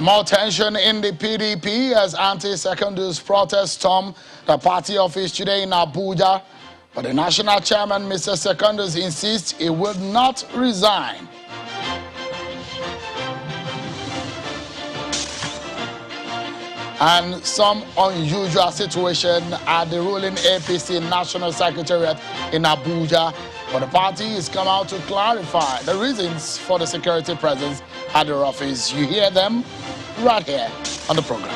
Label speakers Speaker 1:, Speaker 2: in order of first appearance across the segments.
Speaker 1: More tension in the PDP as anti-secondus protests storm the party office today in Abuja. But the national chairman, Mr. Secondus, insists he will not resign. And some unusual situation at the ruling APC National Secretariat in Abuja. But the party has come out to clarify the reasons for the security presence at their office. You hear them right here on the program.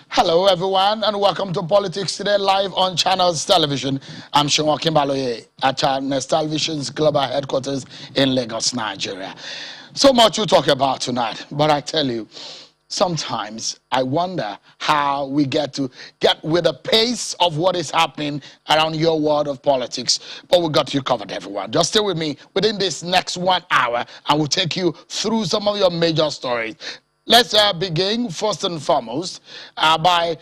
Speaker 1: Hello everyone and welcome to Politics Today live on Channels Television. I'm Sean Kimbaloye at Channels Television's global headquarters in Lagos, Nigeria. So much to talk about tonight, but I tell you, sometimes I wonder how we get with the pace of what is happening around your world of politics. But we got you covered, everyone. Just stay with me within this next 1 hour and we'll take you through some of your major stories. Let's begin first and foremost by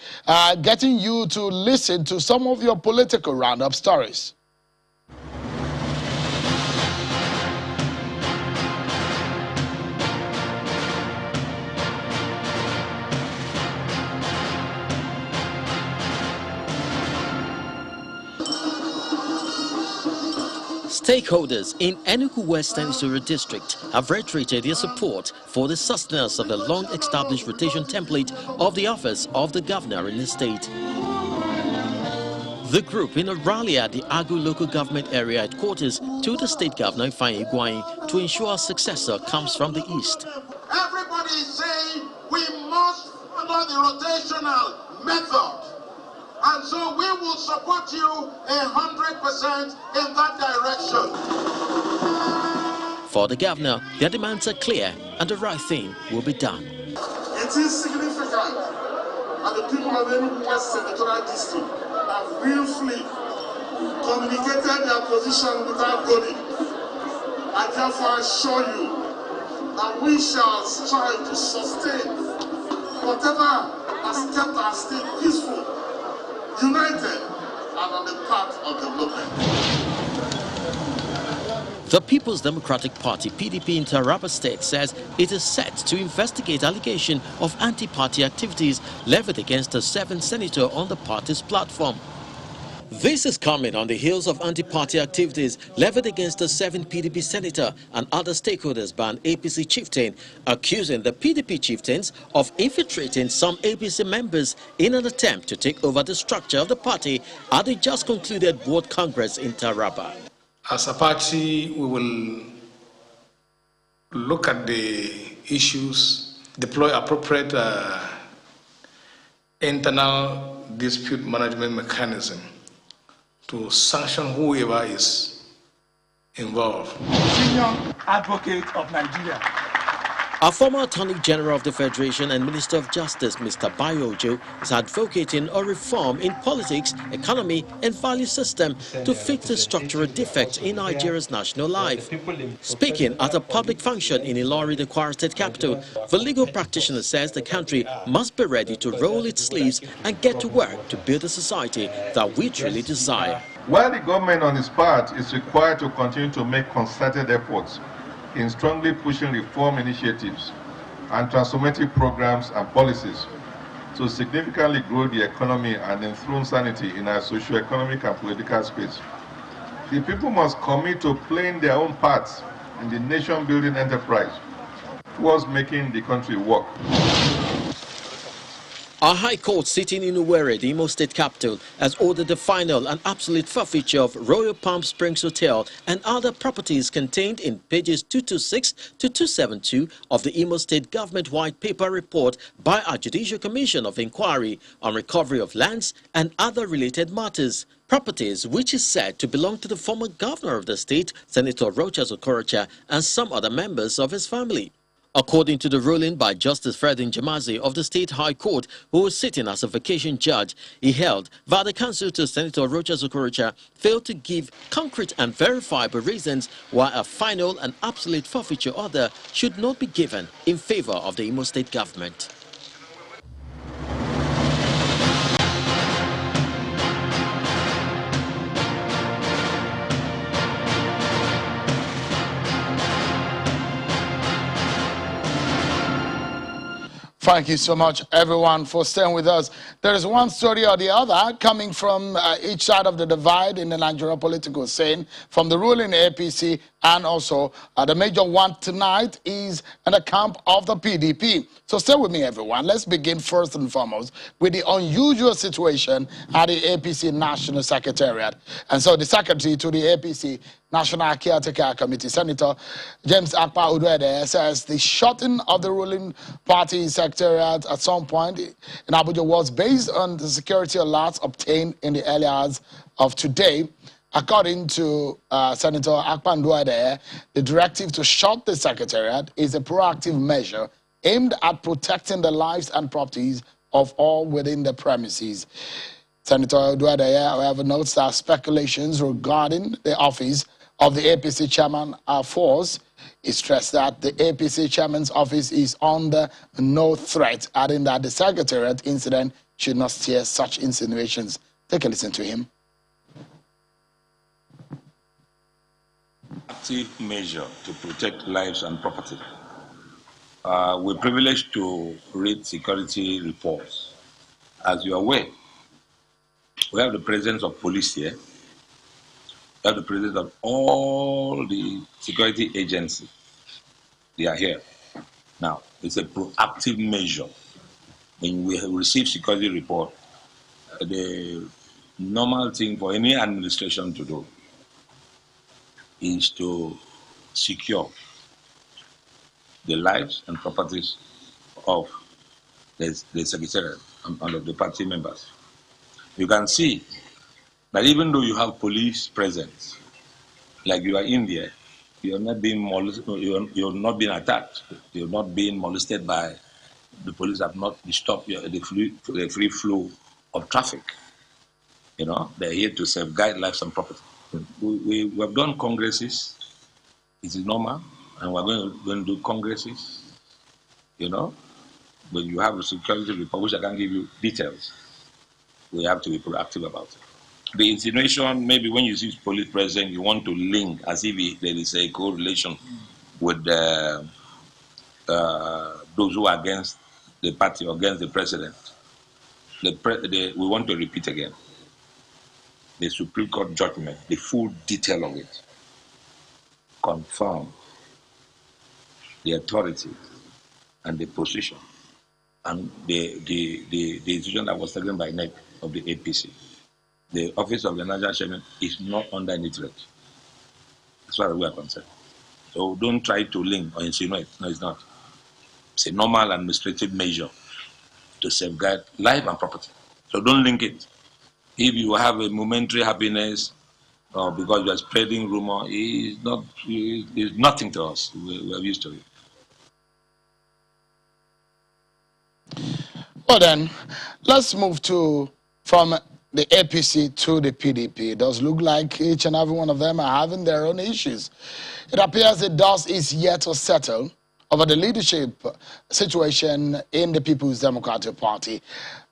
Speaker 1: getting you to listen to some of your political roundup stories.
Speaker 2: Stakeholders in Enugu West Senatorial District have reiterated their support for the sustenance of the long-established rotation template of the office of the governor in the state. The group, in a rally at the Agu local government area headquarters to the state governor Ifeanyi Ugwuanyi, to ensure a successor comes from the east.
Speaker 3: Everybody is saying we must follow the rotational method. And so we will support you 100% in that direction.
Speaker 2: For the governor, their demands are clear and the right thing will be done.
Speaker 3: It is significant that the people of Enugu West Senatorial District have willfully communicated their position without voting. I therefore assure you that we shall strive to sustain whatever has kept our state peaceful, united, and on the path of development.
Speaker 2: The People's Democratic Party, PDP in Taraba State, says it is set to investigate allegation of anti-party activities levied against a 7th senator on the party's platform. This is coming on the heels of anti-party activities levied against a 7th PDP senator and other stakeholders by an APC chieftain, accusing the PDP chieftains of infiltrating some APC members in an attempt to take over the structure of the party at the just concluded Board Congress in Taraba.
Speaker 4: As a party, we will look at the issues, deploy appropriate internal dispute management mechanism to sanction whoever is involved.
Speaker 5: Senior Advocate of Nigeria.
Speaker 2: Our former Attorney General of the Federation and Minister of Justice, Mr. Bayo Ojo, is advocating a reform in politics, economy and value system to fix the structural defects in Nigeria's national life. Speaking at a public function in Ilori, the Kwara State capital, the legal practitioner says the country must be ready to roll its sleeves and get to work to build a society that we truly desire.
Speaker 6: While the government on its part is required to continue to make concerted efforts in strongly pushing reform initiatives and transformative programs and policies to significantly grow the economy and enthrone sanity in our socio-economic and political space, the people must commit to playing their own parts in the nation-building enterprise towards making the country work.
Speaker 2: Our High Court sitting in Owerri, the Imo State capital, has ordered the final and absolute forfeiture of Royal Palm Springs Hotel and other properties contained in pages 226 to 272 of the Imo State Government White Paper report by our Judicial Commission of Inquiry on recovery of lands and other related matters. Properties which is said to belong to the former governor of the state, Senator Rochas Okorocha, and some other members of his family. According to the ruling by Justice Fred Njemazi of the State High Court, who was sitting as a vacation judge, he held that the counsel to Senator Rochas Okorocha failed to give concrete and verifiable reasons why a final and absolute forfeiture order should not be given in favor of the Imo State government.
Speaker 1: Thank you so much, everyone, for staying with us. There is one story or the other coming from each side of the divide in the Nigerian political scene, from the ruling APC, and also the major one tonight is in the camp of the PDP. So stay with me, everyone. Let's begin first and foremost with the unusual situation at the APC National Secretariat. And so the secretary to the APC National Caretaker Committee, Senator James Akpa Udwede, says the shutting of the ruling party secretariat at some point in Abuja was based on the security alerts obtained in the early hours of today. According to Senator Akpa Udwede, the directive to shut the secretariat is a proactive measure aimed at protecting the lives and properties of all within the premises. Senator Udwede, however, notes that speculations regarding the office of the APC chairman are false. He stressed that the APC chairman's office is under no threat, adding that the secretariat incident should not steer such insinuations. Take a listen to him.
Speaker 7: Active measure to protect lives and property. We're privileged to read security reports. As you are aware, we have the presence of police here. We have the presence of all the security agencies. They are here. Now, it's a proactive measure. When we receive security report, the normal thing for any administration to do is to secure the lives and properties of the secretariat and of the party members. You can see that even though you have police presence, like you are in there, you are not being molested, you're not being attacked, you're not being molested by the police. Have not stopped the free flow of traffic. You know, they're here to safeguard lives and property. We have done congresses. It is normal, and we're going to do congresses. You know, when you have a security report, which I can give you details, we have to be proactive about it. The insinuation, maybe when you see police present, you want to link as if there is a correlation with those who are against the party or against the president. We want to repeat again. The Supreme Court judgment, the full detail of it, confirm the authority and the position and the decision that was taken by NEC of the APC. The office of the National Chairman is not under any threat, as far as we are concerned. So don't try to link or insinuate. No, it's not. It's a normal administrative measure to safeguard life and property. So don't link it. If you have a momentary happiness or because you are spreading rumor, it's nothing to us. We are used to it.
Speaker 1: Well then, let's move from the APC to the PDP. It does look like each and every one of them are having their own issues. It appears the dust is yet to settle over the leadership situation in the People's Democratic Party.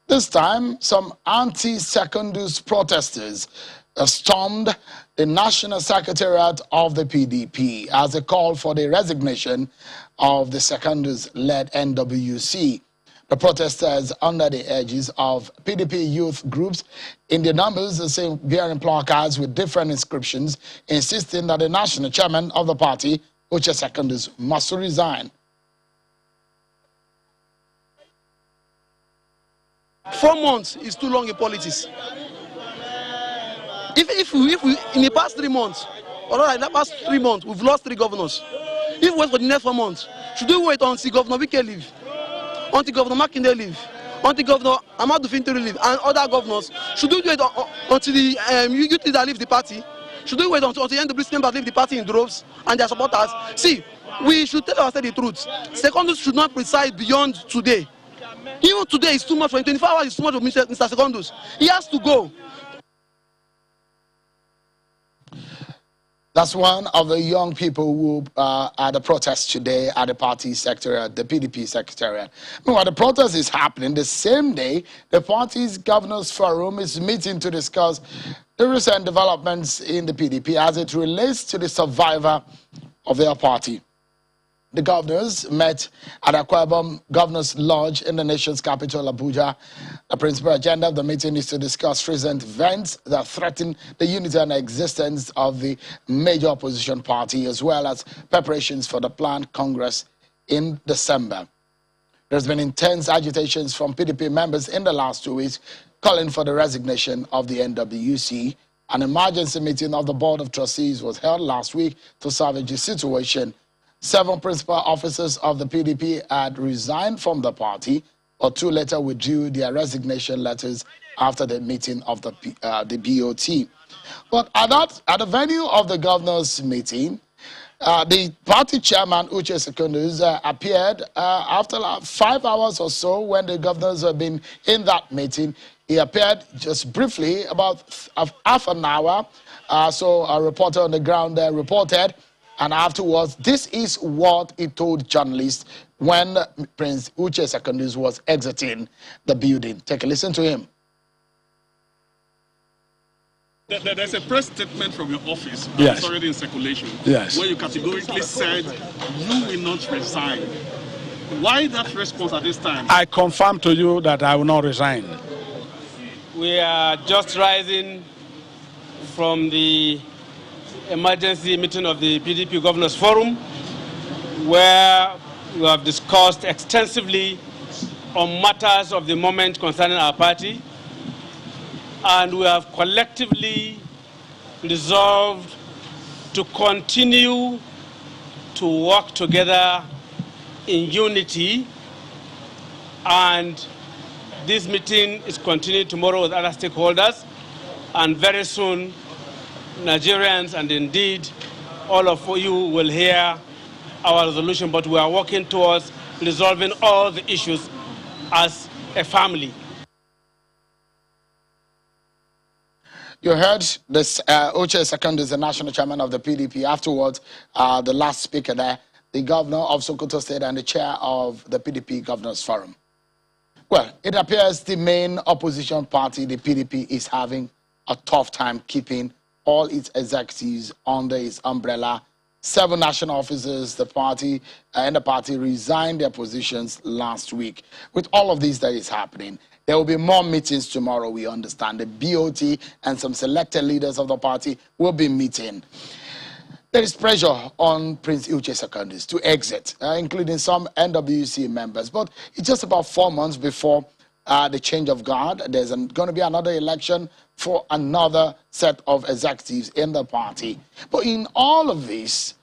Speaker 1: This time, some anti-secondus protesters stormed the National Secretariat of the PDP as a call for the resignation of the secondus-led NWC. The protesters, under the edges of PDP youth groups in the numbers, bearing placards with different inscriptions, insisting that the national chairman of the party, Uche Secondus, must resign.
Speaker 5: 4 months is too long in politics. If we in the past 3 months, or in the past 3 months, we've lost 3 governors. If we wait for the next 4 months, should we wait until Governor Wike leave, until Governor Makinde leave, until Governor Amadou Fintiri leave, and other governors? Should we wait until the youth leader leave the party? Should we wait until the NWC members leave the party in droves and their supporters? See, we should tell ourselves the truth. Secondus should not preside beyond today. Even today is too much for him. 24 hours is too much for Mr. Secondus. He has to go.
Speaker 1: That's one of the young people who are at the protest today at the party secretariat, the PDP secretariat. Meanwhile, the protest is happening the same day the party's Governors Forum is meeting to discuss the recent developments in the PDP as it relates to the survivor of their party. the governors met at Akwa Ibom Governors Lodge in the nation's capital, Abuja. The principal agenda of the meeting is to discuss recent events that threaten the unity and existence of the major opposition party, as well as preparations for the planned Congress in December. There's been intense agitations from PDP members in the last 2 weeks calling for the resignation of the NWC. An emergency meeting of the Board of Trustees was held last week to salvage the situation. 7 principal officers of the PDP had resigned from the party, or 2 later withdrew their resignation letters after the meeting of the BOT. But at the venue of the governors' meeting, the party chairman, Uche Secondus, appeared after 5 hours or so when the governors have been in that meeting. He appeared just briefly, about half an hour. So a reporter on the ground there reported. And afterwards, this is what he told journalists when Prince Uche Secondus was exiting the building. Take a listen to him.
Speaker 8: There's a press statement from your office.
Speaker 9: Yes.
Speaker 8: It's already in circulation.
Speaker 9: Yes.
Speaker 8: Where you categorically said you will not resign. Why that response at this time?
Speaker 9: I confirm to you that I will not resign.
Speaker 10: We are just rising from the emergency meeting of the PDP Governors Forum, where we have discussed extensively on matters of the moment concerning our party, and we have collectively resolved to continue to work together in unity, and this meeting is continuing tomorrow with other stakeholders, and very soon Nigerians and indeed all of you will hear our resolution, but we are working towards resolving all the issues as a family.
Speaker 1: You heard this, Uche Secondus, the national chairman of the PDP. Afterwards, the last speaker there, the governor of Sokoto State and the chair of the PDP Governors Forum. Well, it appears the main opposition party, the PDP, is having a tough time keeping all its executives under its umbrella. 7 national officers, the party resigned their positions last week. With all of this that is happening, there will be more meetings tomorrow, we understand. The BOT and some selected leaders of the party will be meeting. There is pressure on Prince Uche Secondus to exit, including some NWC members. But it's just about 4 months before the change of guard. There's going to be another election for another set of executives in the party. But in all of this,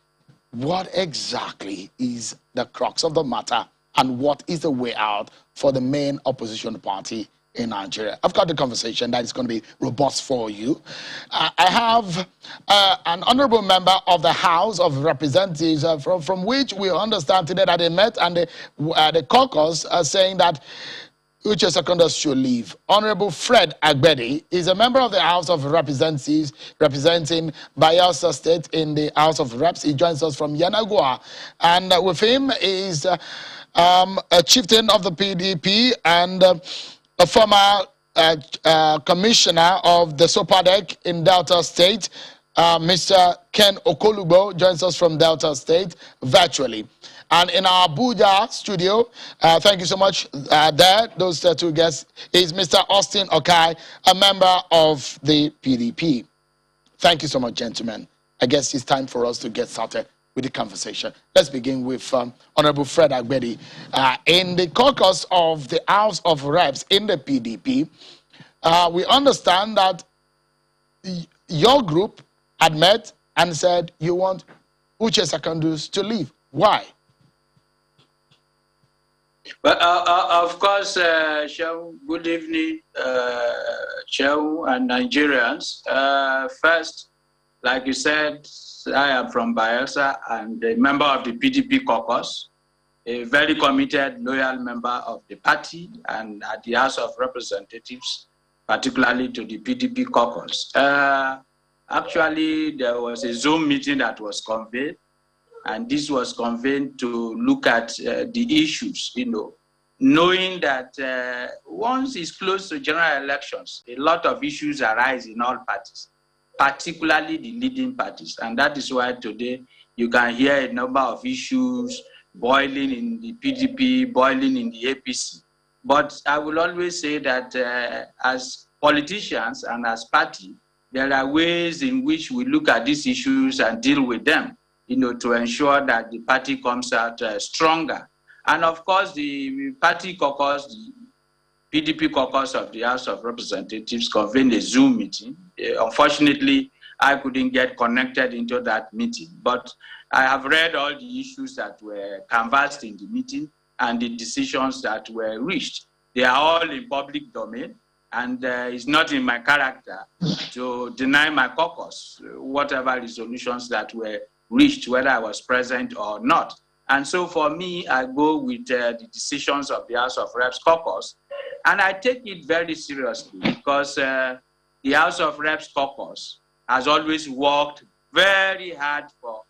Speaker 1: what exactly is the crux of the matter, and what is the way out for the main opposition party in Nigeria? I've got the conversation that is going to be robust for you. I have an honorable member of the House of Representatives from which we understand today that they met, and the caucus are saying that Uche Secondus should leave. Honorable Fred Agbedi is a member of the House of Representatives representing Bayelsa State in the House of Reps. He joins us from Yanagua. And with him is a chieftain of the PDP and a former commissioner of the SOPADEC in Delta State. Mr. Ken Okolubo joins us from Delta State virtually. And in our Abuja studio, thank you so much there, those 2 guests, is Mr. Austin Okai, a member of the PDP. Thank you so much, gentlemen. I guess it's time for us to get started with the conversation. Let's begin with Honorable Fred Agbedi. In the caucus of the House of Reps in the PDP, we understand that your group had met and said you want Uche Secondus to leave. Why?
Speaker 11: Well, of course, Shehu, good evening, Shehu and Nigerians. First, like you said, I am from Bayelsa and a member of the PDP caucus, a very committed, loyal member of the party and at the House of Representatives, particularly to the PDP caucus. Actually, there was a Zoom meeting that was convened, and this was convened to look at the issues, knowing that once it's close to general elections, a lot of issues arise in all parties, particularly the leading parties. And that is why today you can hear a number of issues boiling in the PDP, boiling in the APC. But I will always say that as politicians and as party, there are ways in which we look at these issues and deal with them, to ensure that the party comes out stronger. And of course, the party caucus, the PDP caucus of the House of Representatives convened a Zoom meeting. Unfortunately, I couldn't get connected into that meeting, but I have read all the issues that were canvassed in the meeting and the decisions that were reached. They are all in public domain, and it's not in my character to deny my caucus whatever resolutions that were reached, whether I was present or not. And so for me, I go with the decisions of the House of Reps caucus, and I take it very seriously because the House of Reps caucus has always worked very hard for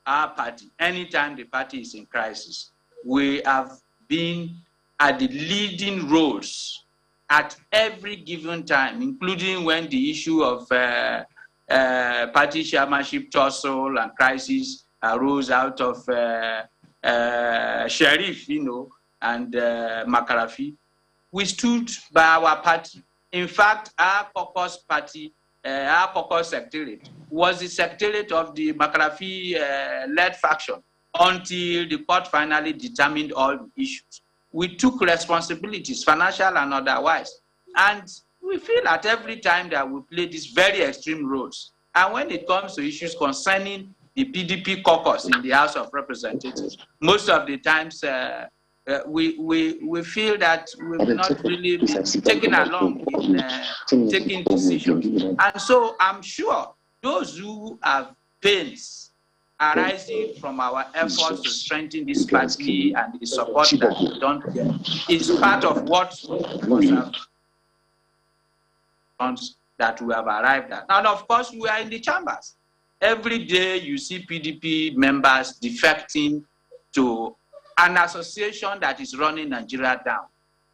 Speaker 11: our party. Anytime the party is in crisis, we have been at the leading roles at every given time, including when the issue of party chairmanship tussle and crisis arose out of Sheriff, and Makarafi. We stood by our party. In fact, our caucus party, our caucus secretariat was the secretariat of the Makarafi-led faction until the court finally determined all the issues. We took responsibilities, financial and otherwise, and we feel at every time that we play these very extreme roles. And when it comes to issues concerning the PDP caucus in the House of Representatives, most of the times we feel that we've not really been taken along in taking decisions. And so I'm sure those who have pains arising from our efforts to strengthen this party and the support that we don't get is part of what that we have arrived at. And of course, we are in the chambers. Every day you see PDP members defecting to an association that is running Nigeria down.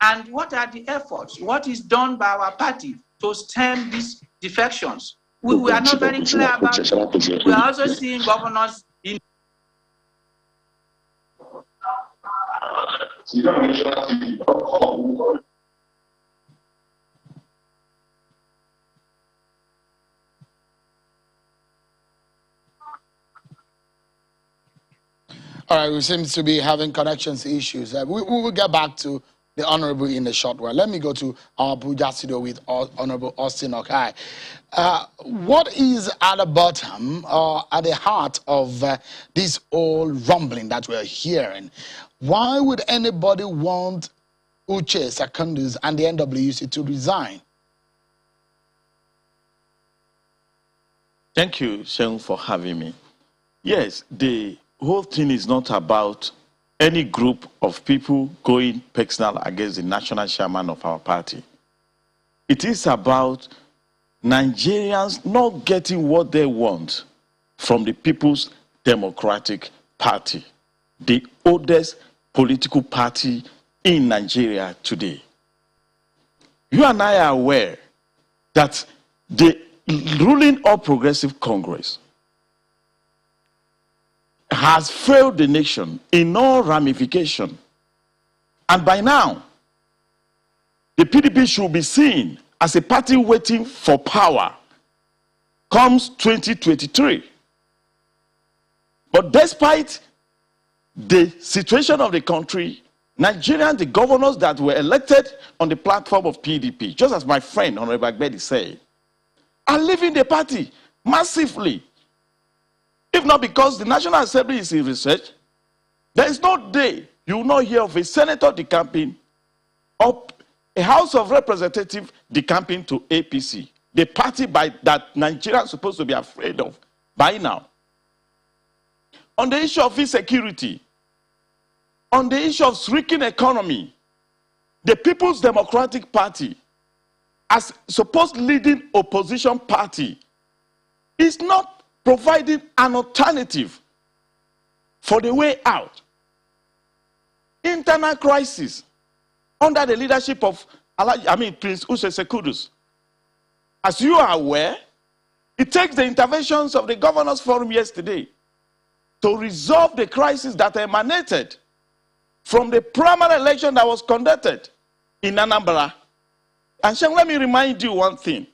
Speaker 11: And what are the efforts? What is done by our party to stem these defections? We are not very clear about it. We are also seeing governors in
Speaker 1: All right, we seem to be having connections issues. We will get back to the Honorable in a short while. Let me go to our Abuja studio with Honorable Austin Okai. What is at the bottom, at the heart of this old rumbling that we're hearing? Why would anybody want Uche Secondus and the NWC to resign?
Speaker 12: Thank you, Seun, for having me. Yes, the whole thing is not about any group of people going personal against the national chairman of our party. It is about Nigerians not getting what they want from the People's Democratic Party, the oldest political party in Nigeria today. You and I are aware that the ruling All Progressive Congress has failed the nation in all ramifications. And by now, the PDP should be seen as a party waiting for power comes 2023. But despite the situation of the country, Nigerians, the governors that were elected on the platform of PDP, just as my friend Honorable Agbedi said, are leaving the party massively. If not because the National Assembly is in research, there is no day you will not hear of a senator decamping or a House of Representatives decamping to APC, the party that Nigeria is supposed to be afraid of by now. On the issue of insecurity, on the issue of shrinking economy, the People's Democratic Party, as supposed leading opposition party, is not providing an alternative for the way out. Internal crisis under the leadership of Prince Uche Secondus. As you are aware, it takes the interventions of the Governors Forum yesterday to resolve the crisis that emanated from the primary election that was conducted in Anambra. And Shem, let me remind you one thing.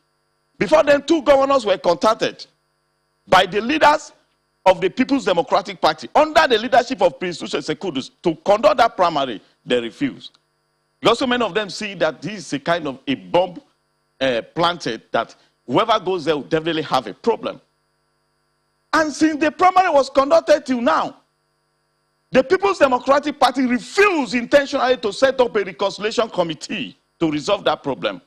Speaker 12: Before then, 2 governors were contacted by the leaders of the People's Democratic Party under the leadership of Prince Sekudus to conduct that primary. They refused. Because so many of them see that this is a kind of a bomb planted that whoever goes there will definitely have a problem. And since the primary was conducted till now, the People's Democratic Party refused intentionally to set up a reconciliation committee to resolve that problem.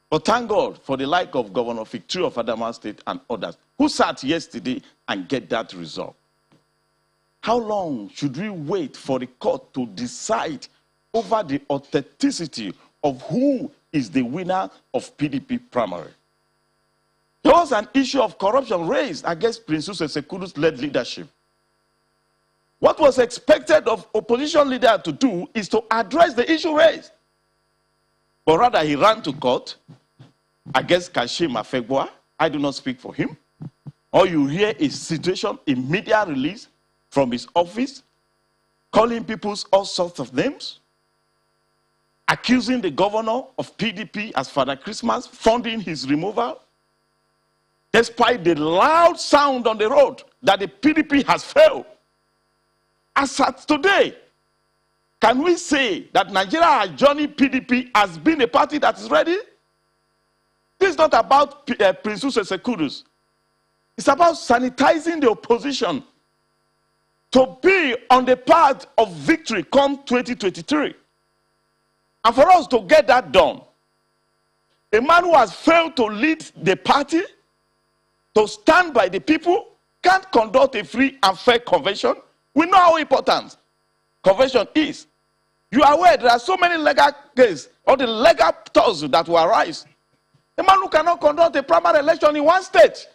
Speaker 12: But thank God for the like of Governor Victory of Adamawa State and others who sat yesterday and get that resolved. How long should we wait for the court to decide over the authenticity of who is the winner of PDP primary? There was an issue of corruption raised against Prince Sekudu's led leadership. What was expected of opposition leader to do is to address the issue raised. But rather he ran to court against Kashim Afegboa. I do not speak for him. Or you hear a situation, a media release from his office, calling people all sorts of names, accusing the governor of PDP as Father Christmas, funding his removal, despite the loud sound on the road that the PDP has failed. As at today, can we say that Nigeria adjoining PDP has been a party that is ready? This is not about Prince Sekudus. It's about sanitizing the opposition to be on the path of victory come 2023. And for us to get that done, a man who has failed to lead the party, to stand by the people, can't conduct a free and fair convention. We know how important convention is. You are aware there are so many legal cases or the legal tussle that will arise. A man who cannot conduct a primary election in one state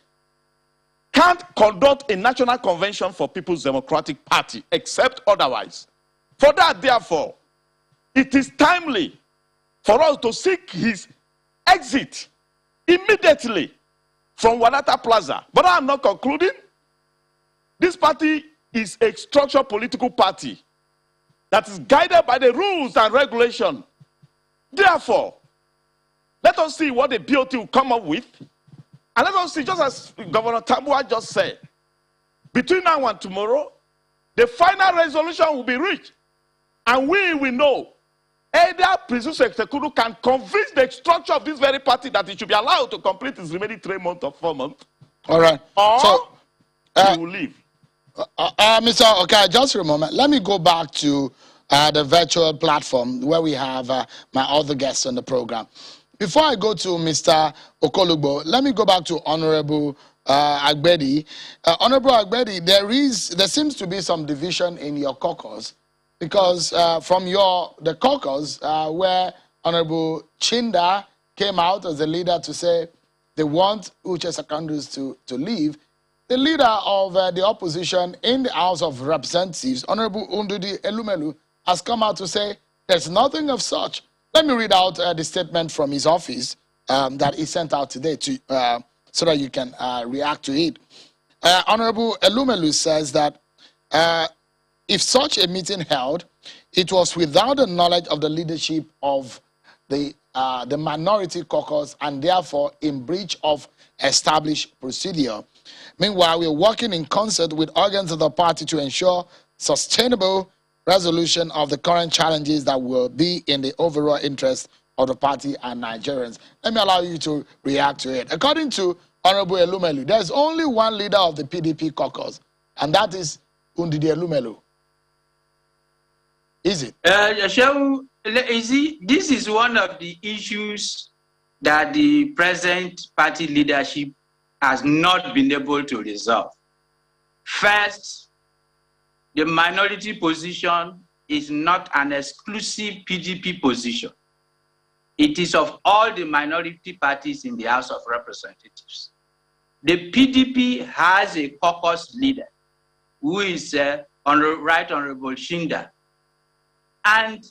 Speaker 12: can't conduct a national convention for People's Democratic Party except otherwise. For that, therefore, it is timely for us to seek his exit immediately from Wadata Plaza. But I'm not concluding. This party is a structured political party that is guided by the rules and regulations. Therefore, let us see what the BOT will come up with. And let us see, just as Governor Tambua just said, between now and tomorrow, the final resolution will be reached. And we will know either Prince Sekudu can convince the structure of this very party that it should be allowed to complete its remaining 3 months or 4 months.
Speaker 1: All right.
Speaker 12: Or
Speaker 1: so,
Speaker 12: he will leave.
Speaker 1: Mr. Okay, just for a moment. Let me go back to the virtual platform where we have my other guests on the program. Before I go to Mr. Okolugbo, let me go back to Honorable Agbedi. Honorable Agbedi, there seems to be some division in your caucus because from the caucus where Honorable Chinda came out as the leader to say they want Uche Secondus to leave, the leader of the opposition in the House of Representatives, Honorable Undudi Elumelu, has come out to say there's nothing of such. Let me read out the statement from his office that he sent out today so that you can react to it. Honorable Elumelu says that if such a meeting held, it was without the knowledge of the leadership of the minority caucus and therefore in breach of established procedure. Meanwhile, we're working in concert with organs of the party to ensure sustainable resolution of the current challenges that will be in the overall interest of the party and Nigerians. Let me allow you to react to it. According to Honorable Elumelu, there's only one leader of the PDP caucus, and that is Undidi Elumelu. Is it?
Speaker 11: This is one of the issues that the present party leadership has not been able to resolve. First, the minority position is not an exclusive PDP position. It is of all the minority parties in the House of Representatives. The PDP has a caucus leader who is Right Honorable Shinda. And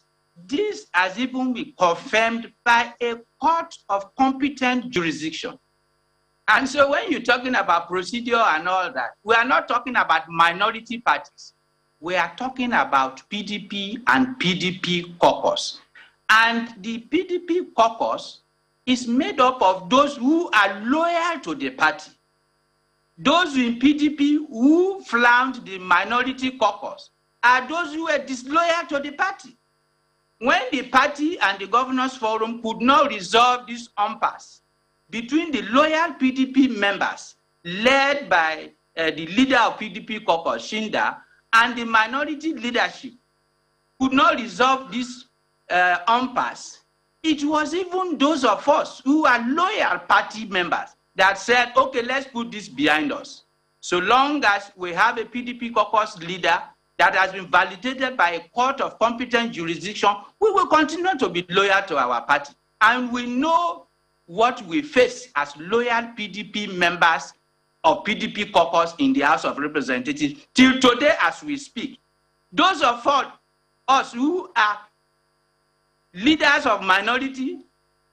Speaker 11: this has even been confirmed by a court of competent jurisdiction. And so when you're talking about procedure and all that, we are not talking about minority parties. we are talking about PDP and PDP caucus. And the PDP caucus is made up of those who are loyal to the party. Those in PDP who flouted the minority caucus are those who were disloyal to the party. When the party and the governors forum could not resolve this impasse between the loyal PDP members led by the leader of PDP caucus, Shinda, and the minority leadership could not resolve this impasse, it was even those of us who are loyal party members that said, okay, let's put this behind us. So long as we have a PDP caucus leader that has been validated by a court of competent jurisdiction, we will continue to be loyal to our party. And we know what we face as loyal PDP members of PDP caucus in the House of Representatives till today as we speak. Those of us who are leaders of minority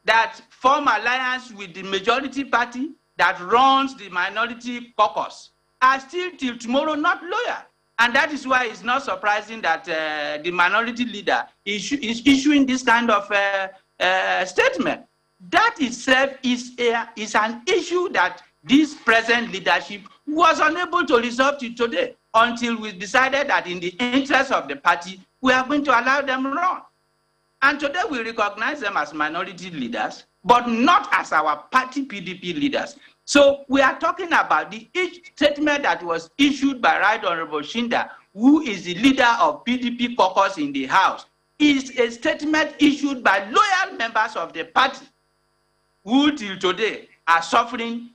Speaker 11: that form alliance with the majority party that runs the minority caucus are still till tomorrow not loyal. And that is why it's not surprising that the minority leader is issuing this kind of statement. That itself is an issue that this present leadership was unable to resolve till today, until we decided that in the interest of the party, we are going to allow them run. And today we recognize them as minority leaders, but not as our party PDP leaders. So we are talking about the statement that was issued by Right Honorable Shinda, who is the leader of PDP caucus in the House, is a statement issued by loyal members of the party who till today are suffering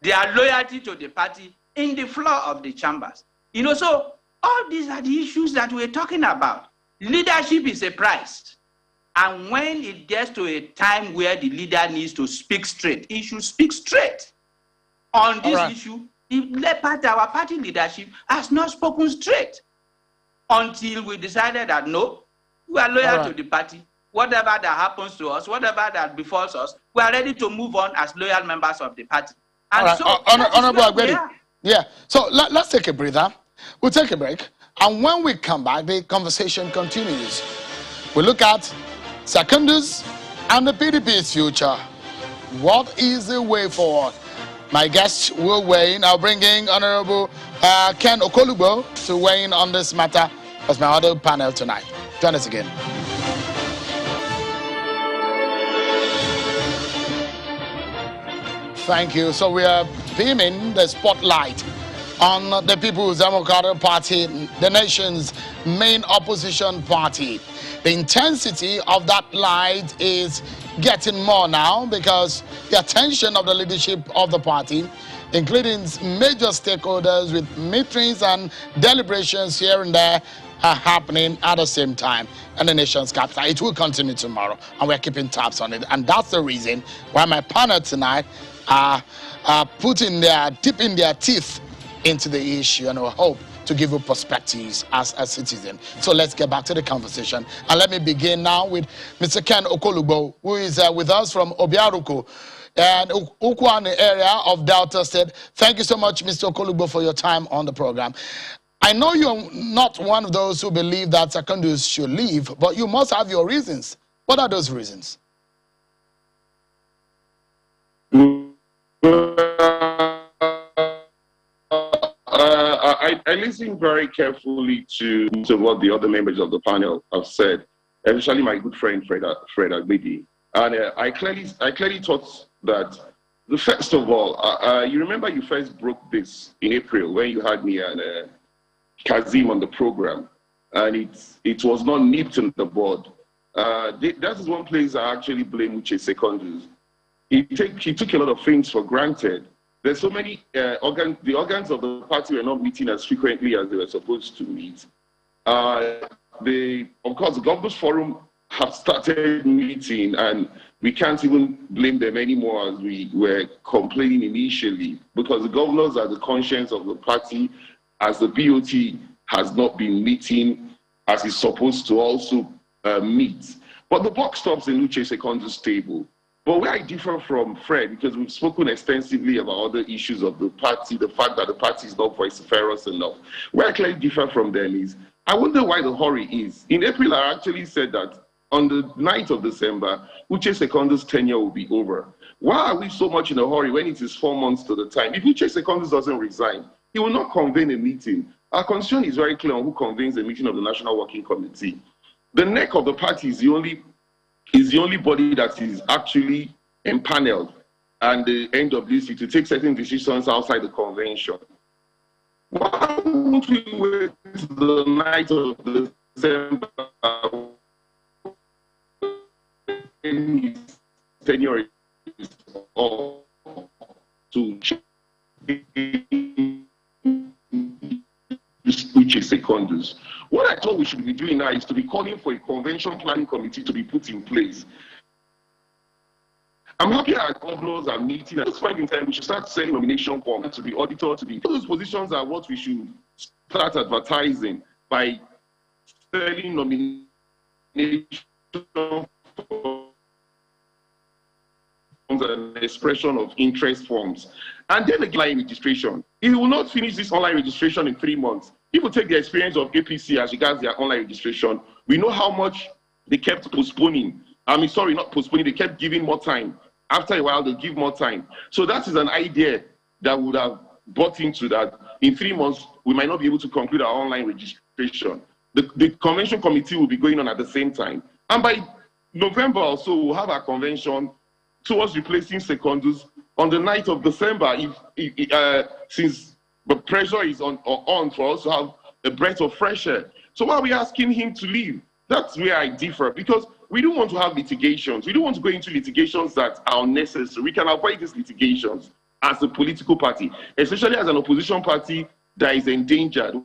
Speaker 11: their loyalty to the party in the floor of the chambers. You know, so all these are the issues that we're talking about. Leadership is a price. And when it gets to a time where the leader needs to speak straight, he should speak straight. On this issue, our party leadership has not spoken straight until we decided that no, we are loyal to the party. Whatever that happens to us, whatever that befalls us, we are ready to move on as loyal members of the party. And so,
Speaker 1: Honorable Agbedi. Yeah. So let's take a breather. We'll take a break. And when we come back, the conversation continues. We look at Secondus and the PDP's future. What is the way forward? My guests will weigh in. I'll bring in Honorable Ken Okolugbo to weigh in on this matter as my other panel tonight. Join us again. Thank you. So we are beaming the spotlight on the People's Democratic Party, the nation's main opposition party. The intensity of that light is getting more now because the attention of the leadership of the party, including major stakeholders with meetings and deliberations here and there, are happening at the same time in the nation's capital. It will continue tomorrow, and we're keeping tabs on it. And that's the reason why my panel tonight are dipping their teeth into the issue, and we hope to give you perspectives as a citizen. So let's get back to the conversation. And let me begin now with Mr. Ken Okolugbo, who is with us from Obiaruku and Ukwan area of Delta State. Thank you so much, Mr. Okolugbo, for your time on the program. I know you're not one of those who believe that Secondus should leave, but you must have your reasons. What are those reasons?
Speaker 13: I listened very carefully to what the other members of the panel have said, especially my good friend Fred Agbedi. And I clearly thought that, first of all, you remember you first broke this in April when you had me and Kazim on the program, and it was not nipped in the bud. That is one place I actually blame Uche Secondus. He took a lot of things for granted. There's so many the organs of the party were not meeting as frequently as they were supposed to meet. Of course, the Governors Forum have started meeting, and we can't even blame them anymore as we were complaining initially, because the governors are the conscience of the party, as the BOT has not been meeting as it's supposed to also meet. But the buck stops in Uche Secondus' table. But where I differ from Fred, because we've spoken extensively about other issues of the party, the fact that the party is not vociferous enough, where I clearly differ from them is, I wonder why the hurry is. In April, I actually said that on the 9th of December, Uche Secondo's tenure will be over. Why are we so much in a hurry when it is 4 months to the time? If Uche Secondus doesn't resign, he will not convene a meeting. Our constitution is very clear on who convenes a meeting of the National Working Committee. The neck of the party is the only body that is actually empaneled and the NWC to take certain decisions outside the convention. Why won't we wait to the night of December when his tenure is up to which is Secondus? What I thought we should be doing now is to be calling for a convention planning committee to be put in place. I'm happy that governors are meeting. At this point in time, we should start sending nomination forms to the auditor, to the. Those positions are what we should start advertising by selling nomination forms and expression of interest forms. And then the online registration. If we will not finish this online registration in 3 months, if we take the experience of APC as regards their online registration, we know how much they kept postponing. I mean, sorry, not postponing, they kept giving more time. After a while, they'll give more time. So that is an idea that would have bought into that. In 3 months, we might not be able to conclude our online registration. The convention committee will be going on at the same time. And by November or so, we'll have our convention towards replacing Secondus on the 9th of December, since the pressure is on for us to have a breath of fresh air. So why are we asking him to leave? That's where I differ, because we don't want to have litigations. We don't want to go into litigations that are unnecessary. We can avoid these litigations as a political party, especially as an opposition party that is endangered.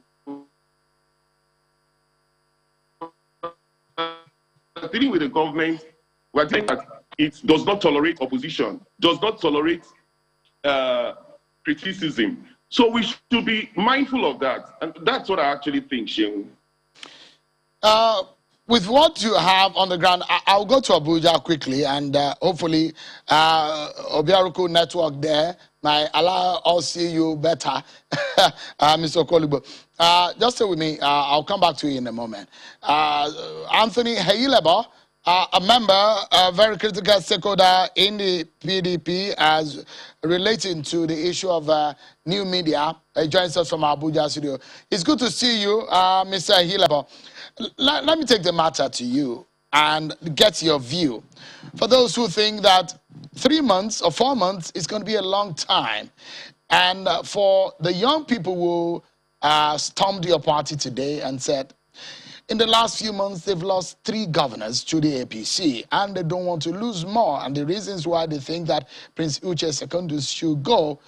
Speaker 13: Dealing with the government, we're saying that it does not tolerate opposition, does not tolerate criticism. So we should be mindful of that. And that's what I actually think, Sheung.
Speaker 1: With what you have on the ground, I'll go to Abuja quickly, and hopefully Obiaruku network there might allow us see you better, Mr. Kolibo. Just stay with me. I'll come back to you in a moment. Anthony Hayileba, a member, a very critical stakeholder in the PDP as relating to the issue of new media, joins us from Abuja studio. It's good to see you, Mr. Hayileba. Let me take the matter to you and get your view. For those who think that 3 months or 4 months is going to be a long time, and for the young people who stormed your party today and said, in the last few months, they've lost 3 governors to the APC, and they don't want to lose more. And the reasons why they think that Prince Uche Secondus should go,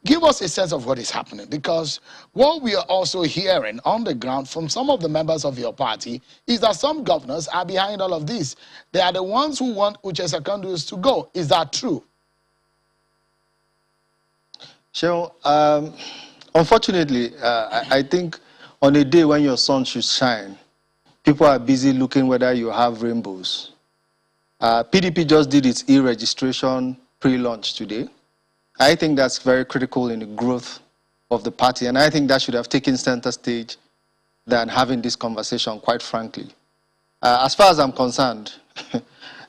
Speaker 1: give us a sense of what is happening. Because what we are also hearing on the ground from some of the members of your party is that some governors are behind all of this. They are the ones who want Uche Secondus to go. Is that true?
Speaker 14: Sure. Unfortunately, I think on a day when your sun should shine, people are busy looking whether you have rainbows. PDP just did its e-registration pre-launch today. I think that's very critical in the growth of the party, and I think that should have taken center stage than having this conversation, quite frankly. As far as I'm concerned,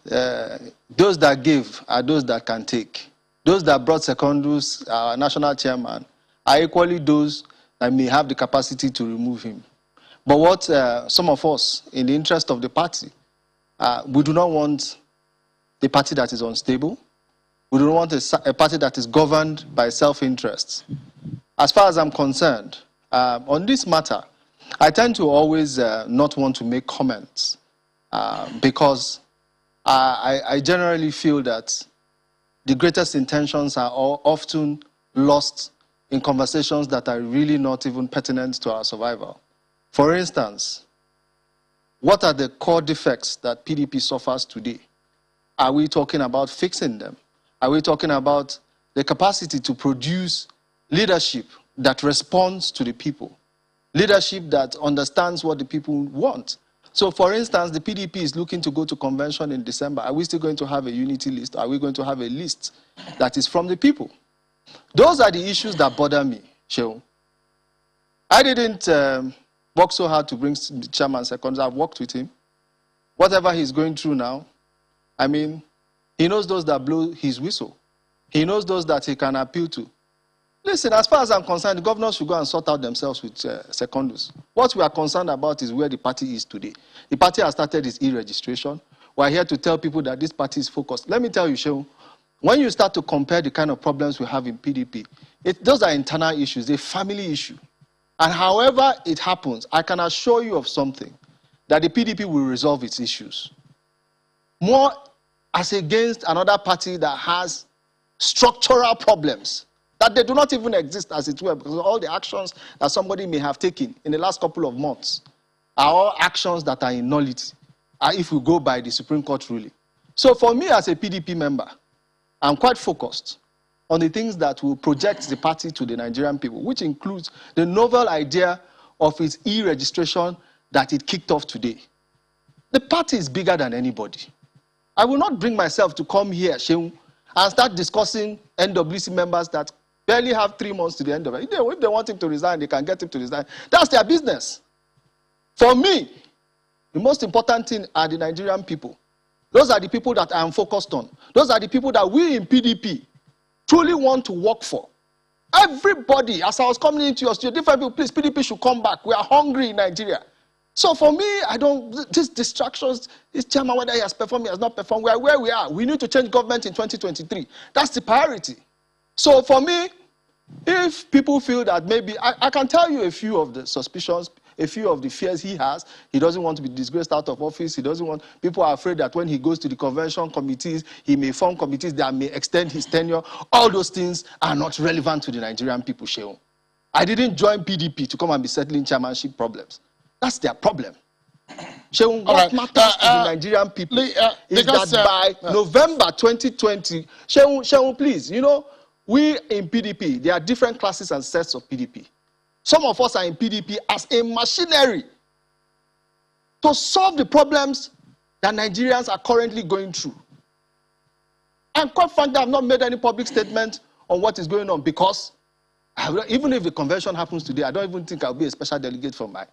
Speaker 14: those that give are those that can take. Those that brought Secondus, our national chairman, are equally those that may have the capacity to remove him. But what some of us, in the interest of the party, we do not want a party that is unstable. We don't want a party that is governed by self-interests. As far as I'm concerned, on this matter, I tend to always not want to make comments because I generally feel that the greatest intentions are often lost in conversations that are really not even pertinent to our survival. For instance, what are the core defects that PDP suffers today? Are we talking about fixing them? Are we talking about the capacity to produce leadership that responds to the people? Leadership that understands what the people want? So, for instance, the PDP is looking to go to convention in December. Are we still going to have a unity list? Are we going to have a list that is from the people? Those are the issues that bother me, Shehu. I didn't work so hard to bring the chairman seconds. I've worked with him. Whatever he's going through now, I mean, he knows those that blow his whistle. He knows those that he can appeal to. Listen, as far as I'm concerned, the governors should go and sort out themselves with secondus. What we are concerned about is where the party is today. The party has started its e-registration. We're here to tell people that this party is focused. Let me tell you, Shehu, when you start to compare the kind of problems we have in PDP, those are internal issues, a family issue. And however it happens, I can assure you of something, that the PDP will resolve its issues. More as against another party that has structural problems, that they do not even exist as it were, because all the actions that somebody may have taken in the last couple of months are all actions that are in nullity, if we go by the Supreme Court ruling. So for me as a PDP member, I'm quite focused on the things that will project the party to the Nigerian people, which includes the novel idea of its e-registration that it kicked off today. The party is bigger than anybody. I will not bring myself to come here, Shehu, and start discussing NWC members that barely have 3 months to the end of it. If they want him to resign, they can get him to resign. That's their business. For me, the most important thing are the Nigerian people. Those are the people that I am focused on. Those are the people that we in PDP truly want to work for. Everybody, as I was coming into your studio, different people, please, PDP should come back. We are hungry in Nigeria. So for me, these distractions, this chairman, whether he has performed, he has not performed, we are where we are. We need to change government in 2023. That's the priority. So for me, if people feel that maybe, I can tell you a few of the suspicions, a few of the fears he has. He doesn't want to be disgraced out of office. He doesn't want, people are afraid that when he goes to the convention committees, he may form committees that may extend his tenure. All those things are not relevant to the Nigerian people, Shehu. I didn't join PDP to come and be settling chairmanship problems. That's their problem. Shehu, what matters to the Nigerian people is that by November 2020, Shehu, please, you know, we in PDP, there are different classes and sets of PDP. Some of us are in PDP as a machinery to solve the problems that Nigerians are currently going through. And quite frankly, I have not made any public statement on what is going on because even if the convention happens today, I don't even think I'll be a special delegate for my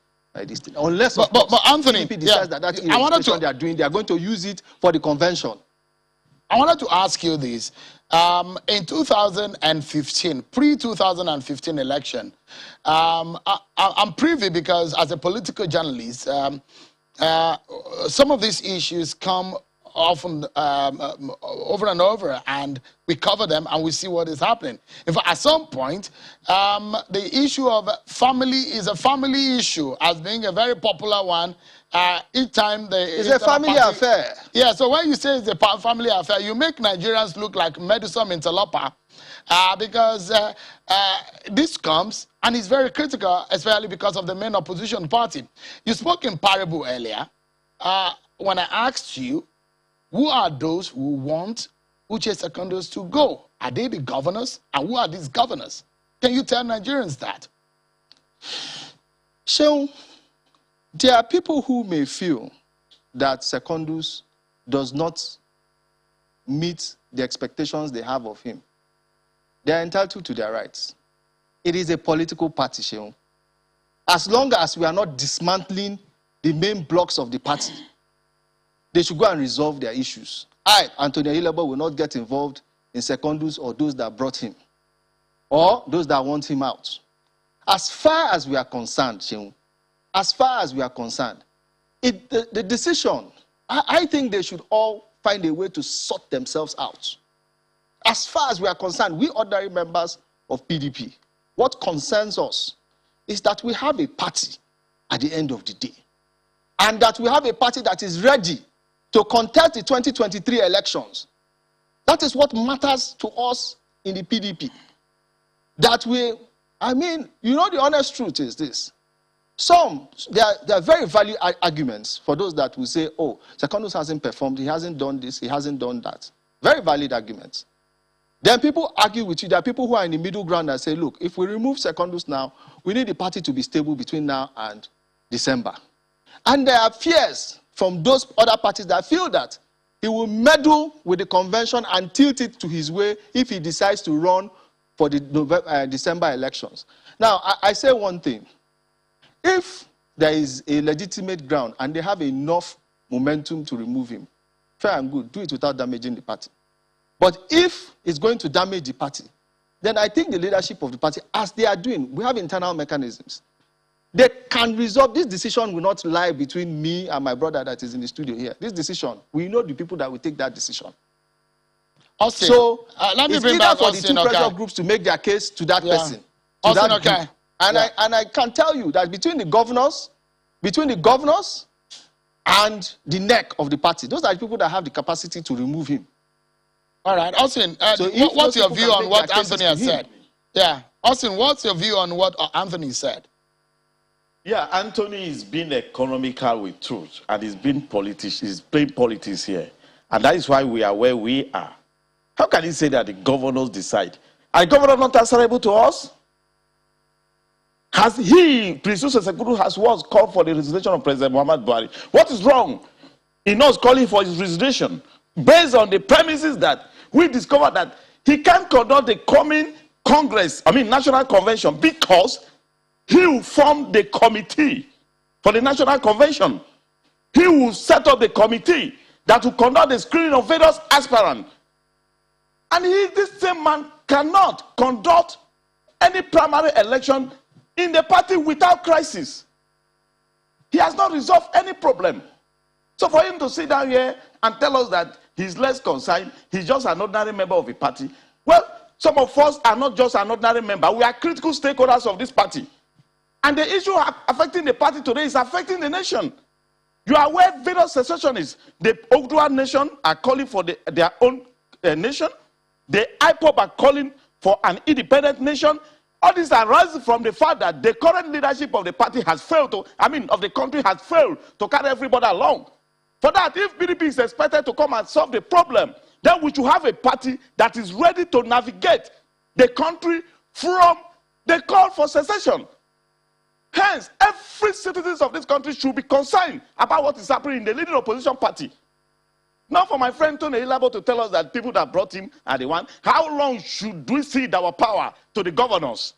Speaker 14: this thing. Unless, of course,
Speaker 1: Anthony,
Speaker 14: PDP decides that registration they are doing, they are going to use it for the convention.
Speaker 1: I wanted to ask you this. In 2015, pre-2015 election, I'm privy because as a political journalist, some of these issues come often over and over, and we cover them and we see what is happening. In fact, at some point, the issue of family is a family issue as being a very popular one. Each time
Speaker 14: it's a family affair.
Speaker 1: Yeah, so when you say it's a family affair, you make Nigerians look like Medusum interloper because this comes and it's very critical, especially because of the main opposition party. You spoke in parable earlier when I asked you, who are those who want Uche Secondus to go? Are they the governors? And who are these governors? Can you tell Nigerians that?
Speaker 14: So, there are people who may feel that Secondus does not meet the expectations they have of him. They are entitled to their rights. It is a political party, Shehu. As long as we are not dismantling the main blocks of the party, they should go and resolve their issues. I, Anthony Hilebo, will not get involved in Secondus or those that brought him, or those that want him out. As far as we are concerned, Shehu, as far as we are concerned, the decision, I think they should all find a way to sort themselves out. As far as we are concerned, we ordinary members of PDP, what concerns us is that we have a party at the end of the day, and that we have a party that is ready to contest the 2023 elections. That is what matters to us in the PDP. That we, I mean, you know, the honest truth is this. There are very valid arguments for those that will say, oh, Secondus hasn't performed, he hasn't done this, he hasn't done that. Very valid arguments. Then people argue with you. There are people who are in the middle ground and say, look, if we remove Secondus now, we need the party to be stable between now and December. And there are fears from those other parties that feel that he will meddle with the convention and tilt it to his way if he decides to run for the December elections. Now, I say one thing. If there is a legitimate ground and they have enough momentum to remove him, fair and good, do it without damaging the party. But if it's going to damage the party, then I think the leadership of the party, as they are doing, we have internal mechanisms. They can resolve. This decision will not lie between me and my brother that is in the studio here. This decision, we know the people that will take that decision.
Speaker 1: Austin,
Speaker 14: so
Speaker 1: let me
Speaker 14: it's
Speaker 1: bring
Speaker 14: either
Speaker 1: back
Speaker 14: for
Speaker 1: Austin,
Speaker 14: the two pressure groups to make their case to that person, to
Speaker 1: Austin,
Speaker 14: that group. And I can tell you that between the governors and the neck of the party, those are the people that have the capacity to remove him.
Speaker 1: All right, Austin,
Speaker 14: so
Speaker 1: what's your view on what Anthony has said? Yeah, Austin, what's your view on what Anthony said?
Speaker 12: Yeah, Anthony is being economical with truth, and he's playing politics here. And that is why we are where we are. How can he say that the governors decide? Are the governors not answerable to us? Has he, Prince Sekuru, has once called for the resignation of President Muhammad Buhari? What is wrong in us calling for his resignation based on the premises that we discovered that he can't conduct the coming National Convention because he will form the committee for the National Convention. He will set up the committee that will conduct the screening of various aspirants. And this same man cannot conduct any primary election in the party without crisis. He has not resolved any problem. So for him to sit down here and tell us that he's less concerned, he's just an ordinary member of a party. Well, some of us are not just an ordinary member. We are critical stakeholders of this party. And the issue affecting the party today is affecting the nation. You are aware various secessionists, the Ogdua nation are calling for their own nation. The IPOB are calling for an independent nation. All this arises from the fact that the current leadership of the party has failed of the country has failed to carry everybody along. For that, if PDP is expected to come and solve the problem, then we should have a party that is ready to navigate the country from the call for secession. Hence, every citizen of this country should be concerned about what is happening in the leading opposition party. Not for my friend Tony Ilabo to tell us that people that brought him are the one. How long should we cede our power to the governors?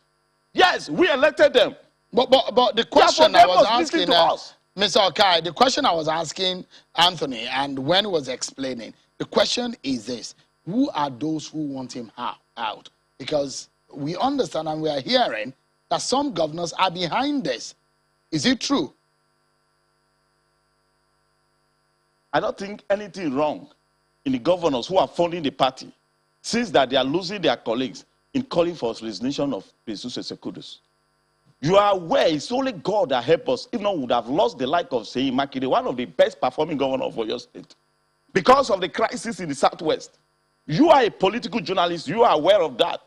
Speaker 12: Yes, we elected them.
Speaker 1: But the question I was asking, Mr. Okai, the question I was asking Anthony, and when he was explaining, the question is this: who are those who want him out? Because we understand and we are hearing that some governors are behind this. Is it true?
Speaker 12: I don't think anything wrong in the governors who are funding the party, since that they are losing their colleagues in calling for resignation of Jesus Sekudus. You are aware it's only God that helped us. If not, we would have lost the like of Seyi Makinde, one of the best performing governors of your state, because of the crisis in the Southwest. You are a political journalist. You are aware of that.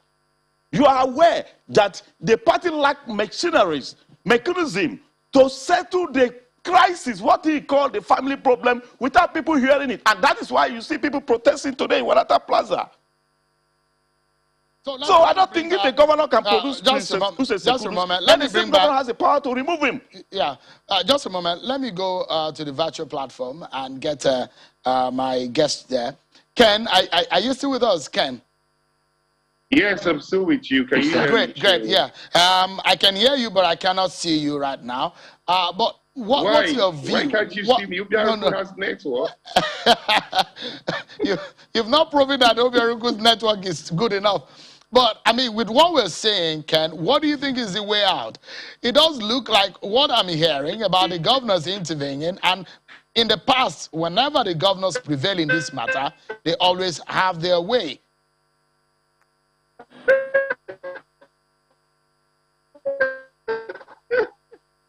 Speaker 12: You are aware that the party lacked mechanism to settle the crisis, what he called the family problem, without people hearing it. And that is why you see people protesting today in Wadata Plaza. So I don't think if the governor can produce
Speaker 1: just a moment.
Speaker 12: Then the same governor has the power to remove him.
Speaker 1: Yeah, just a moment. Let me go to the virtual platform and get my guest there. Ken, are you still with us, Ken?
Speaker 13: Yes, I'm still with you. Can you hear me?
Speaker 1: Great, yeah. I can hear you, but I cannot see you right now. But what's your view?
Speaker 13: Why can't you see me? Obiaruku has network.
Speaker 1: You've not proven that Obiaruku's network is good enough. But, I mean, with what we're saying, Ken, what do you think is the way out? It does look like what I'm hearing about the governors intervening, and in the past, whenever the governors prevail in this matter, they always have their way.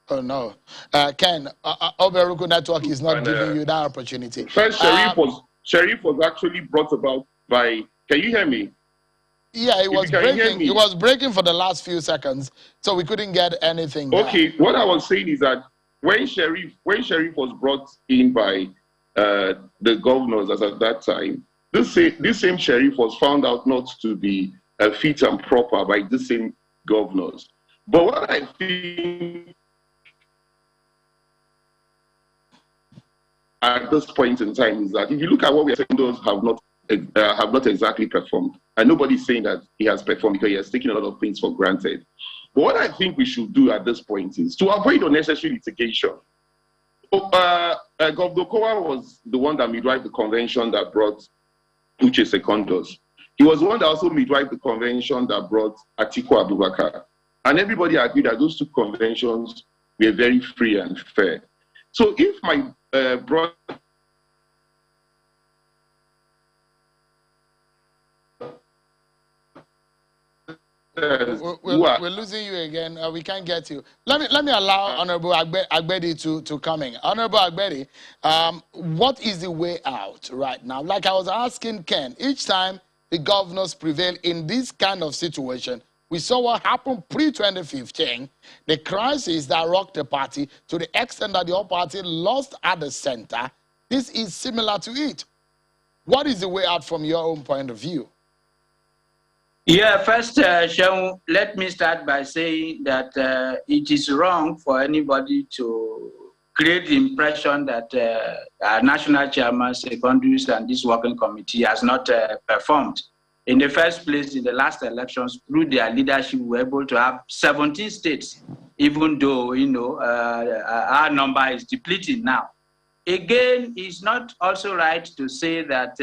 Speaker 1: Oh, no. Ken, Obiaruku Network is not giving you that opportunity.
Speaker 13: First, Sheriff was actually brought about by... Can you hear me?
Speaker 1: Yeah, it was breaking. It was breaking for the last few seconds, so we couldn't get anything.
Speaker 13: Okay, what I was saying is that when Sheriff was brought in by the governors as at that time, this same Sheriff was found out not to be fit and proper by the same governors. But what I think at this point in time is that if you look at what we are saying, those have not exactly performed. And nobody's saying that he has performed because he has taken a lot of things for granted. But what I think we should do at this point is to avoid unnecessary litigation. Governor Kowa was the one that midwifed the convention that brought Uche Secondos. He was the one that also midwifed the convention that brought Atiku Abubakar. And everybody agreed that those two conventions were very free and fair. So if my brother
Speaker 1: we're losing you again. We can't get you. Let me allow Honorable Agbedi to come in. Honorable Agbedi, what is the way out right now? Like I was asking Ken, each time the governors prevail in this kind of situation, we saw what happened pre-2015, the crisis that rocked the party to the extent that the whole party lost at the center. This is similar to it. What is the way out from your own point of view?
Speaker 11: Yeah, first, Sean, let me start by saying that it is wrong for anybody to create the impression that our national chairman, Secondus, and this working committee has not performed. In the first place, in the last elections, through their leadership, we were able to have 17 states, even though, you know, our number is depleting now. Again, it's not also right to say that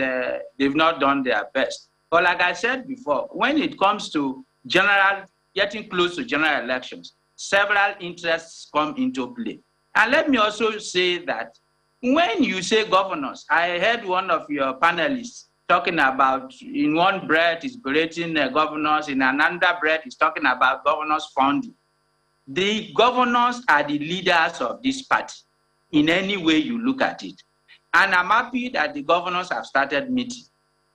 Speaker 11: they've not done their best. But like I said before, when it comes to getting close to general elections, several interests come into play. And let me also say that when you say governors, I heard one of your panelists talking about in one breath is berating governors, in another breath is talking about governors funding. The governors are the leaders of this party in any way you look at it. And I'm happy that the governors have started meeting.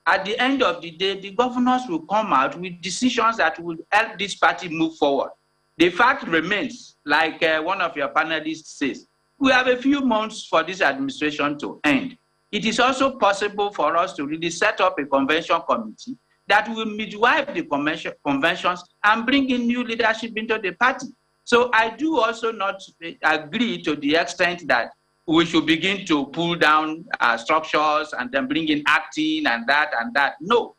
Speaker 11: At the end of the day, the governors will come out with decisions that will help this party move forward. The fact remains, like one of your panelists says, we have a few months for this administration to end. It is also possible for us to really set up a convention committee that will midwife the conventions and bring in new leadership into the party. So I do also not agree to the extent that we should begin to pull down structures and then bring in acting and that and that. No.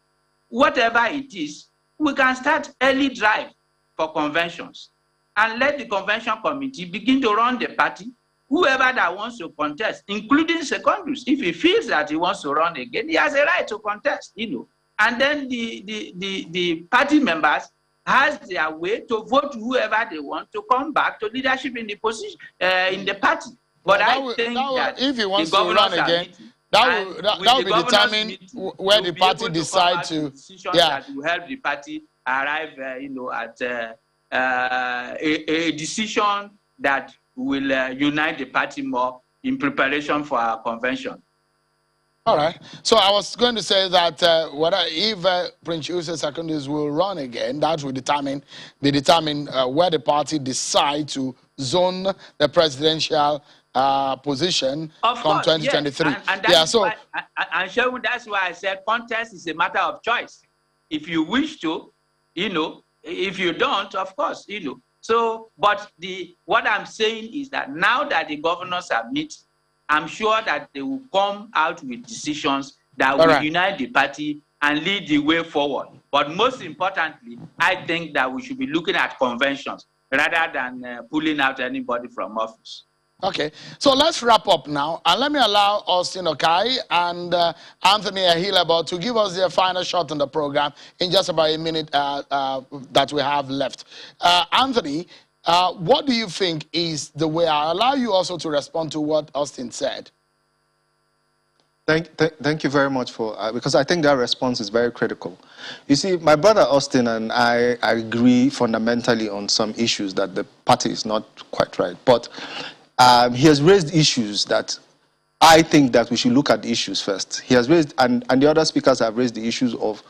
Speaker 11: Whatever it is, we can start early drive for conventions and let the convention committee begin to run the party. Whoever that wants to contest, including Secondus, if he feels that he wants to run again, he has a right to contest, you know. And then the party members has their way to vote whoever they want to come back to leadership in the position in the party. But I think that
Speaker 1: if he wants to run again, that will be determined where the party decide to.
Speaker 11: That will help the party arrive, you know, at a decision that will unite the party more in preparation for our convention.
Speaker 1: All right. So I was going to say that if Prince Yusuf Secondus will run again, that will determine where the party decide to zone the presidential position from 2023.
Speaker 11: Yes. And that's why, and that's why I said contest is a matter of choice. If you wish to, you know, if you don't, of course, you know. So, but what I'm saying is that now that the governors have met, I'm sure that they will come out with decisions that will unite the party and lead the way forward. But most importantly, I think that we should be looking at conventions rather than pulling out anybody from office.
Speaker 1: Okay, so let's wrap up now. And let me allow Austin Okai and Anthony Ahilaba to give us their final shot on the program in just about a minute that we have left. Anthony, what do you think is the way? I'll allow you also to respond to what Austin said.
Speaker 14: Thank you very much for, because I think that response is very critical. You see, my brother Austin and I agree fundamentally on some issues that the party is not quite right. But he has raised issues that I think that we should look at the issues first. He has raised, and the other speakers have raised the issues of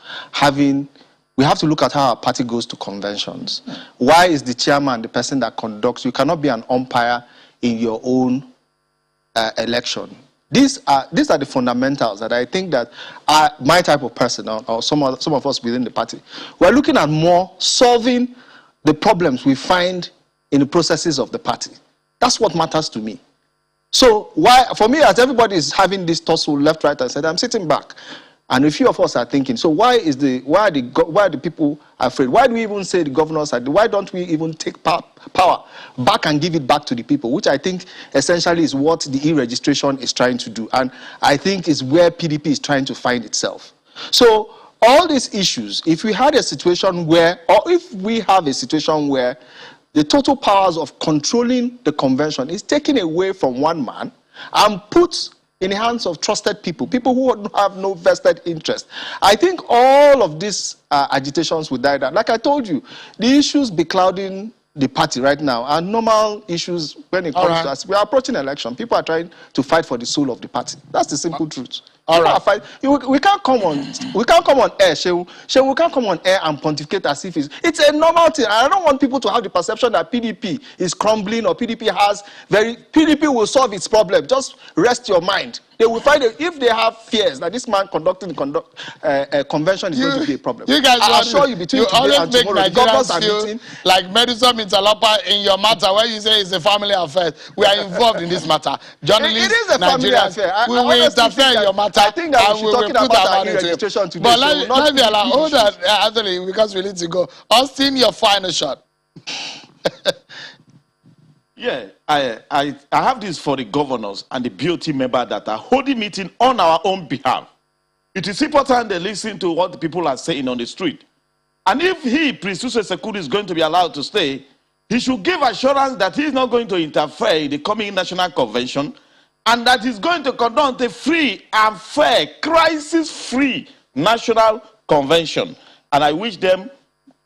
Speaker 14: we have to look at how our party goes to conventions. Why is the chairman the person that conducts? You cannot be an umpire in your own election. These are the fundamentals that I think that my type of person or some of us within the party, we're looking at more solving the problems we find in the processes of the party. That's what matters to me. So why, for me, as everybody is having this tussle left, right, and center, I'm sitting back, and a few of us are thinking. So why are the people afraid? Why do we even say the governors are? Why don't we even take power back and give it back to the people? Which I think essentially is what the e-registration is trying to do, and I think is where PDP is trying to find itself. So all these issues, if we had a situation where, or if we have a situation where the total powers of controlling the convention is taken away from one man and put in the hands of trusted people, people who have no vested interest, I think all of these agitations will die down. Like I told you, the issues beclouding the party right now are normal issues when it comes to us. We are approaching election. People are trying to fight for the soul of the party. That's the simple truth. We can't come on air, Shehu. We can't come on air and pontificate as if it's a normal thing. I don't want people to have the perception that PDP is crumbling or PDP will solve its problem. Just rest your mind. They will find it if they have fears that this man conducting the convention is going to be a problem.
Speaker 1: You guys,
Speaker 14: I assure you, between today and tomorrow, the governors are meeting.
Speaker 1: Like Medicine Interloper in your matter, where you say it's a family affair. We are involved in this matter. Journalists,
Speaker 14: it is a family affair.
Speaker 1: We will interfere in your matter.
Speaker 14: I think that we should talking about our registration today.
Speaker 1: But let me allow. Hold on, Anthony, because we need to go. Austin, your final shot.
Speaker 12: Yeah, I have this for the governors and the BOT member that are holding meeting on our own behalf. It is important they listen to what the people are saying on the street. And if Prince Sekou is going to be allowed to stay, he should give assurance that he is not going to interfere in the coming national convention and that he's going to conduct a free and fair, crisis-free national convention. And I wish them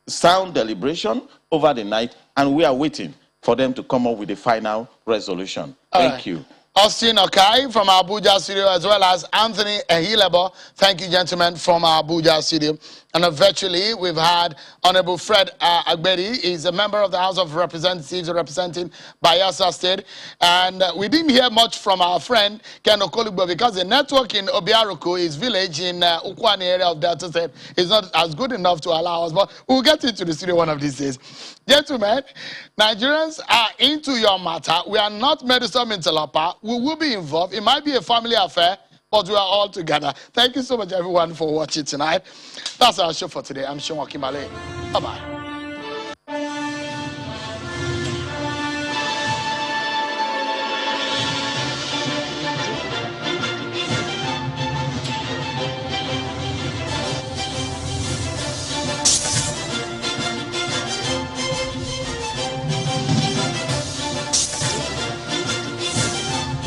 Speaker 12: sound deliberation over the night, and we are waiting for them to come up with a final resolution. Thank you.
Speaker 1: Austin Okai from our Abuja studio, as well as Anthony Ehilebo. Thank you, gentlemen, from our Abuja studio. And virtually, we've had Honorable Fred Agbedi. He's a member of the House of Representatives representing Bayelsa State. And we didn't hear much from our friend Ken Okolugbo because the network in Obiaruku, his village in Ukwani area of Delta State, is not as good enough to allow us. But we'll get into the studio one of these days. Gentlemen, Nigerians are into your matter. We are not Medicine Interloper. We will be involved. It might be a family affair, but we are all together. Thank you so much, everyone, for watching tonight. That's our show for today. I'm Sean Wakimale. Bye-bye.